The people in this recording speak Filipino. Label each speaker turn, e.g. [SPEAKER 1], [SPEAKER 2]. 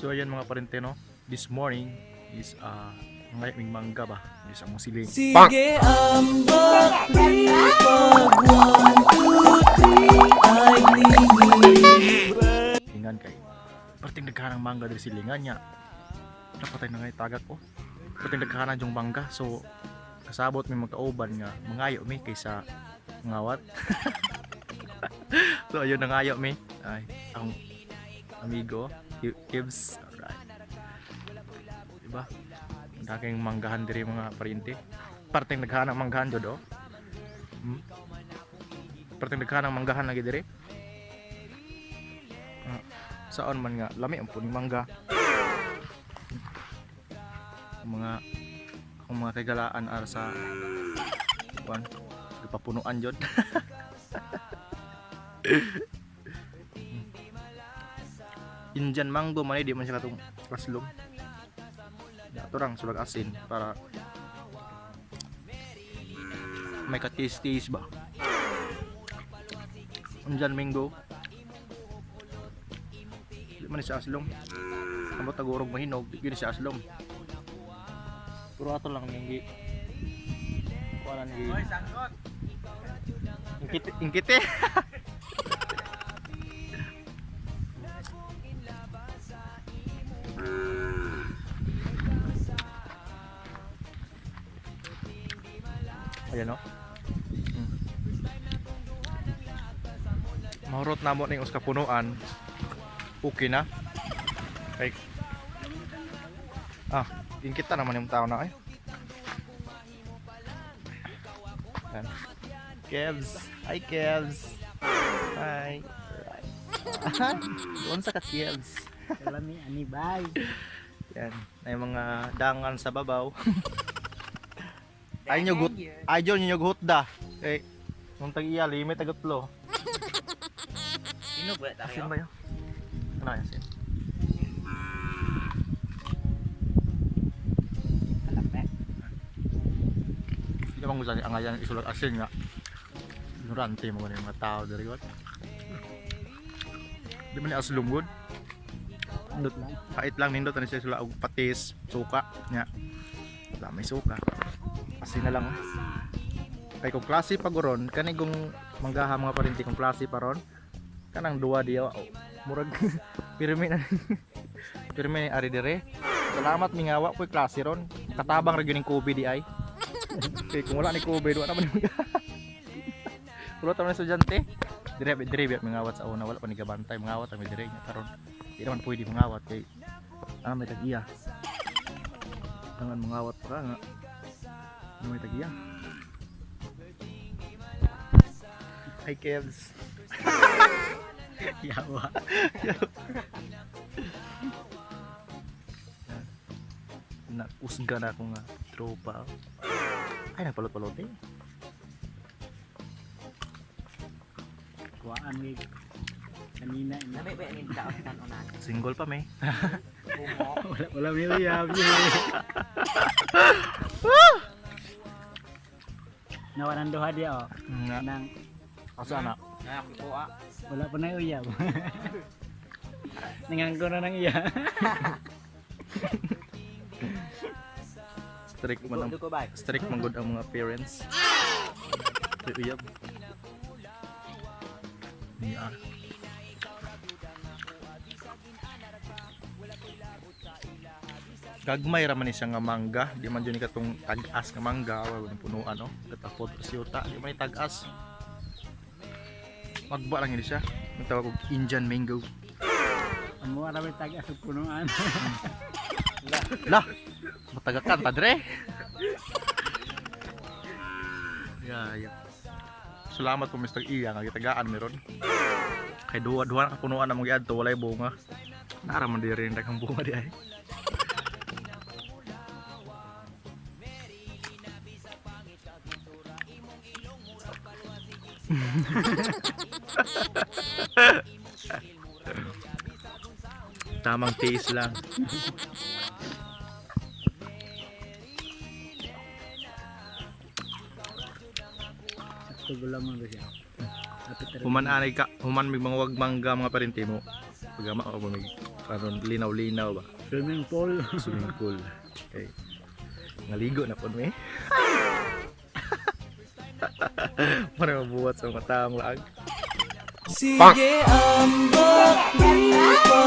[SPEAKER 1] So ayan mga parente no, this morning is ngayon may mangga ba? Is ang siling.
[SPEAKER 2] Sige ang bakli pag 1, 2, 3 ay libre.
[SPEAKER 1] Silingan kay. Parting nagkahanang mangga dari silingan niya. Napatay na nga itagak ko. Parting nagkahanang yung mangga. So kasabot may magkauban nga mangayo mi kaysa ngawat. So ayun nangayo mi. Ay, ang amigo Gibbs. Alright. Diba? Daking manggahan diri mga parinte. Parting naghahanang manggahan jud oh. Parting naghahanang manggahan lagi diri. Saon man nga lami ang puning mangga. Ang mga kagalaan ara sa kuan gipapunuan jud. Indian mango man di man siya katong kaslog. Ito lang sulag asin para may ka-taste ba. Indian mango. Di man siya aslom. Ambot tagurog mahinog, di gini siya aslom. Puro ato lang yung kuanan gi. Oy, sangkot. Ingkite. Ayan o. Mahurot na mo na yung uskapunuan. Okay na. Okay. Ingkita naman yung tao na ay. Ayan. Kevs. Hi Kevs. Hi. Doon sa ka Kevs.
[SPEAKER 3] Kalami ani bay.
[SPEAKER 1] Yan. May mga dangan sa babaw. Ay nyo gut da. Eh, nung tag-iya limit agutlo.
[SPEAKER 3] Sino ba tayo?
[SPEAKER 1] Asin ba yun? Ano yan asin?
[SPEAKER 3] Kalapet.
[SPEAKER 1] Hindi bang gusto ang ayan isulat asin nga. Ignorante mo ganun yung mga tao dari ko. Di man ni aslum good.
[SPEAKER 3] Andot lang.
[SPEAKER 1] Kait lang nindot ano siya sila og patis, suka nya. Wala may suka. Asin na lang. Kay kung klase pagoron, kani kung manggaha mga parinti kung klase paron, kanang duwa diya murag pirmi na. Pirmi ari dire. Salamat mingawa ko'y klase ron. Katabang ra gyud ning Kobe di ay. Kay kung wala ni Kobe duwa naman yung Puro ta man estudyante. Dire mingawat sa una wala pa ni gabantay mingawat ang dire nya karon. Di naman pwede mangawat kay may tag-iya. Tangan mangawat pa nga. May tag-iya. Hi Kevs. Yawa. Usga na ako nga tropa. Ay nagpalot-palot eh.
[SPEAKER 3] Kuhaan ni kanina ini. Nabi ba ang daot kan onan.
[SPEAKER 1] Single pa may.
[SPEAKER 3] Wala may uyab ni. Nawanan duha dia oh. Nang
[SPEAKER 1] Asa na?
[SPEAKER 3] wala pa na uyab. Nanganggo na nang iya.
[SPEAKER 1] Strict man good ang mga parents. Uyab. Niya. Gagmay ra man ni siya nga mangga, di man jud ni katong tag-as nga mangga, wala punuan no. Katapot siyota, di man tag-as. Magba lang yun siya. Ang tawag kong Indian mango.
[SPEAKER 3] Amo ra may tag sa punuan.
[SPEAKER 1] Lah, matagakan padre. Yeah. Salamat po Mr. Iya nga gitagaan meron. Kay duwa na kapunuan na mong giadto walay bunga. Nara man diri rin daghang bunga di ay. Tamang taste lang.
[SPEAKER 3] Gulam mo siya.
[SPEAKER 1] Human anay ka, human may mga wag mangga mga parente mo. Pagama ako may aron linaw-linaw ba.
[SPEAKER 4] Swimming pool.
[SPEAKER 1] Swimming pool. Okay. Ngaligo na po mi. Para mabuhat sa mataang laag.
[SPEAKER 2] Sige, ambak, lipat